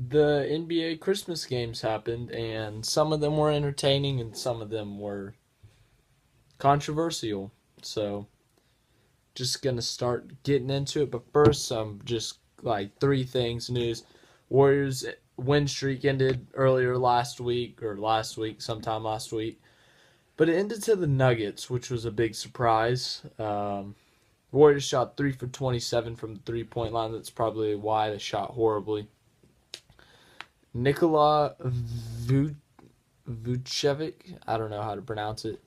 The NBA Christmas games happened, and some of them were entertaining and some of them were controversial. So, just gonna start getting into it. But first, some just like three things news. Warriors win streak ended earlier last week, or sometime last week. But it ended to the Nuggets, which was a big surprise. Warriors shot 3 for 27 from the 3 point line. That's probably why they shot horribly. Nikola Vucevic, I don't know how to pronounce it.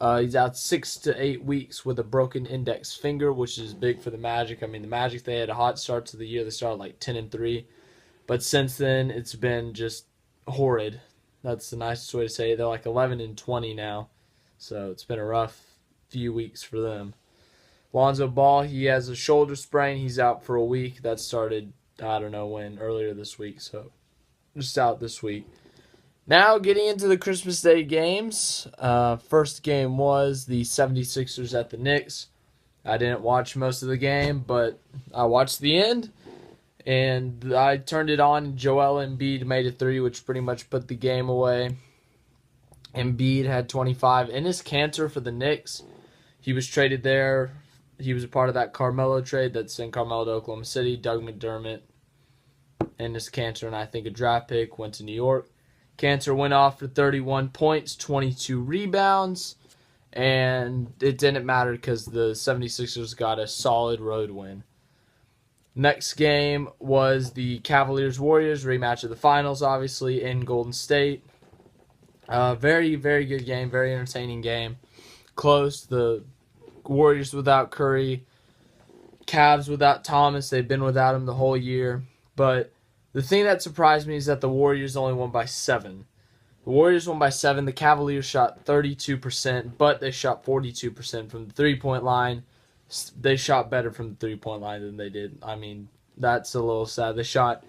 He's out 6 to 8 weeks with a broken index finger, which is big for the Magic. I mean, the Magic, they had a hot start to the year. They started like 10-3, but since then it's been just horrid. That's the nicest way to say it. They're like 11-20 now, so it's been a rough few weeks for them. Lonzo Ball, he has a shoulder sprain. He's out for a week. That started, I don't know when, earlier this week, so just out this week. Now getting into the Christmas Day games. First game was the 76ers at the Knicks. I didn't watch most of the game, but I watched the end. And I turned it on. Joel Embiid made a three, which pretty much put the game away. Embiid had 25. Enes Kanter for the Knicks. He was traded there. He was a part of that Carmelo trade that sent Carmelo to Oklahoma City. Doug McDermott, Enes Kanter, and I think a draft pick went to New York. Kanter went off for 31 points, 22 rebounds, and it didn't matter because the 76ers got a solid road win. Next game was the Cavaliers-Warriors, rematch of the finals, obviously, in Golden State. Very, very good game, very entertaining game. Close. The Warriors without Curry, Cavs without Thomas. They've been without him the whole year, but the thing that surprised me is that the Warriors only won by 7. The Warriors won by 7. The Cavaliers shot 32%, but they shot 42% from the three-point line. They shot better from the three-point line than they did. I mean, that's a little sad. They shot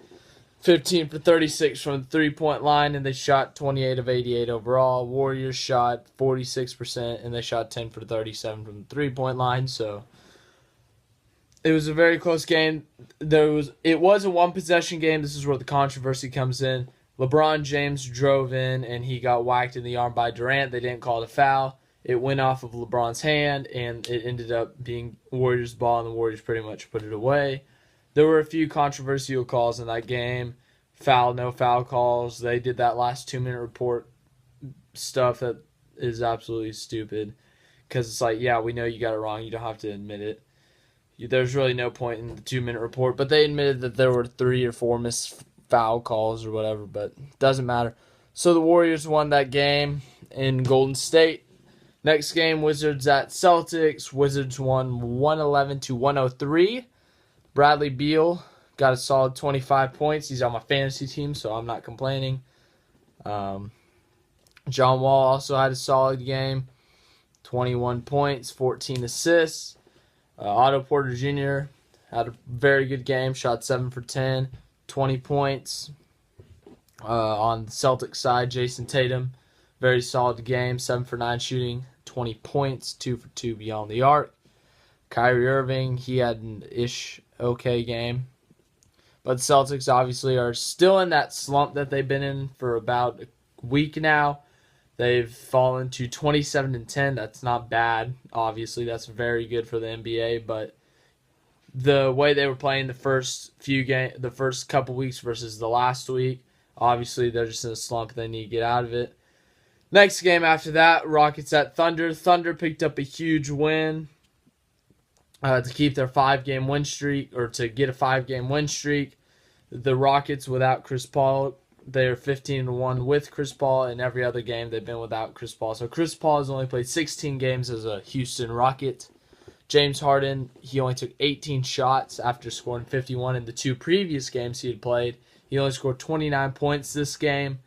15 for 36 from the three-point line, and they shot 28 of 88 overall. Warriors shot 46%, and they shot 10 for 37 from the three-point line, so it was a very close game. It was a one-possession game. This is where the controversy comes in. LeBron James drove in, and he got whacked in the arm by Durant. They didn't call it a foul. It went off of LeBron's hand, and it ended up being Warriors' ball, and the Warriors pretty much put it away. There were a few controversial calls in that game. Foul, no foul calls. They did that last 2-minute report stuff that is absolutely stupid. Because it's like, yeah, we know you got it wrong. You don't have to admit it. There's really no point in the 2-minute report, but they admitted that there were 3 or 4 missed foul calls or whatever, but it doesn't matter. So the Warriors won that game in Golden State. Next game, Wizards at Celtics. Wizards won 111-103. Bradley Beal got a solid 25 points. He's on my fantasy team, so I'm not complaining. John Wall also had a solid game. 21 points, 14 assists. Otto Porter Jr. had a very good game, shot 7 for 10, 20 points. On the Celtics side, Jason Tatum, very solid game, 7 for 9 shooting, 20 points, 2 for 2 beyond the arc. Kyrie Irving, he had an okay game. But the Celtics obviously are still in that slump that they've been in for about a week now. They've fallen to 27-10. That's not bad. Obviously, that's very good for the NBA. But the way they were playing the first couple weeks versus the last week, obviously they're just in a slump. They need to get out of it. Next game after that, Rockets at Thunder. Thunder picked up a huge win to keep their 5-game win streak, or to get a 5-game win streak. The Rockets without Chris Paul, they're 15-1 with Chris Paul. In every other game, they've been without Chris Paul. So Chris Paul has only played 16 games as a Houston Rocket. James Harden, he only took 18 shots after scoring 51 in the 2 previous games he had played. He only scored 29 points this game.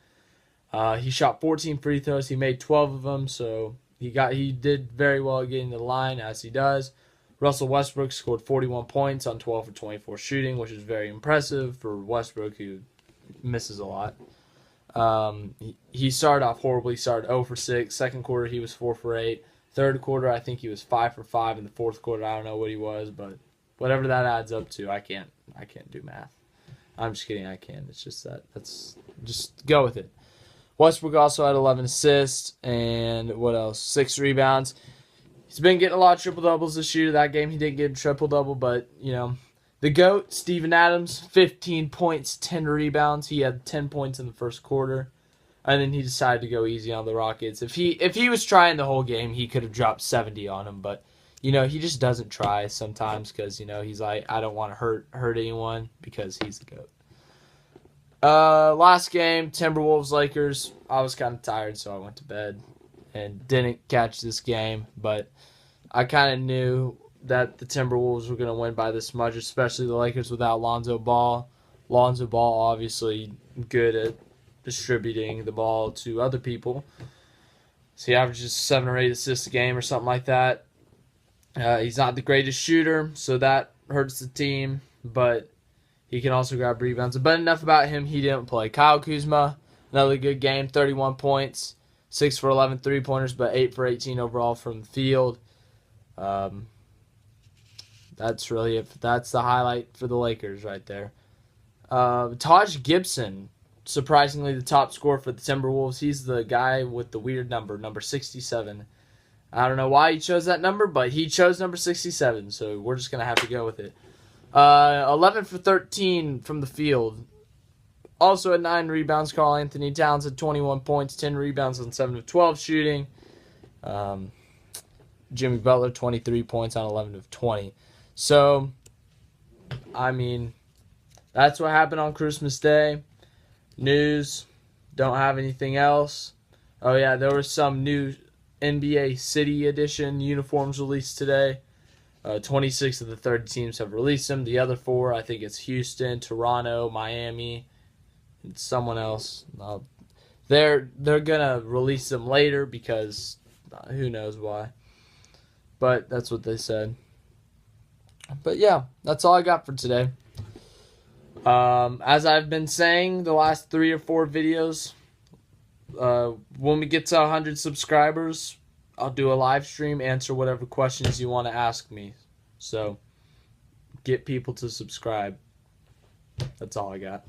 He shot 14 free throws. He made 12 of them, so he did very well at getting to the line, as he does. Russell Westbrook scored 41 points on 12 for 24 shooting, which is very impressive for Westbrook, who misses a lot. He started off horribly. He started 0 for 6. Second quarter, he was 4 for 8. Third quarter, I think he was 5 for 5. In the fourth quarter, I don't know what he was, but whatever that adds up to, I can't do math. I'm just kidding. I can. It's just that. Just go with it. Westbrook also had 11 assists and what else? 6 rebounds. He's been getting a lot of triple doubles this year. That game he didn't get a triple double, but the GOAT, Steven Adams, 15 points, 10 rebounds. He had 10 points in the first quarter. And then he decided to go easy on the Rockets. If he was trying the whole game, he could have dropped 70 on him. But, he just doesn't try sometimes because, he's like, I don't want to hurt anyone because he's the GOAT. Last game, Timberwolves, Lakers. I was kind of tired, so I went to bed and didn't catch this game. But I kind of knew that the Timberwolves were going to win by this much, especially the Lakers without Lonzo Ball. Lonzo Ball obviously good at distributing the ball to other people. So he averages 7 or 8 assists a game or something like that. He's not the greatest shooter, so that hurts the team, but he can also grab rebounds. But enough about him. He didn't play. Kyle Kuzma, another good game, 31 points, 6 for 11 three-pointers, but 8 for 18 overall from the field. That's really it. That's the highlight for the Lakers right there. Taj Gibson, surprisingly the top scorer for the Timberwolves. He's the guy with the weird number 67. I don't know why he chose that number, but he chose number 67, so we're just going to have to go with it. 11 for 13 from the field. Also at 9 rebounds, Karl Anthony Towns had 21 points, 10 rebounds on 7 of 12 shooting. Jimmy Butler, 23 points on 11 of 20. So, that's what happened on Christmas Day. News, don't have anything else. Oh yeah, there was some new NBA City Edition uniforms released today. 26 of the 30 teams have released them. The other 4, I think it's Houston, Toronto, Miami, and someone else. They're gonna release them later because who knows why. But that's what they said. But yeah, that's all I got for today. As I've been saying the last 3 or 4 videos, when we get to 100 subscribers, I'll do a live stream, answer whatever questions you want to ask me. So, get people to subscribe. That's all I got.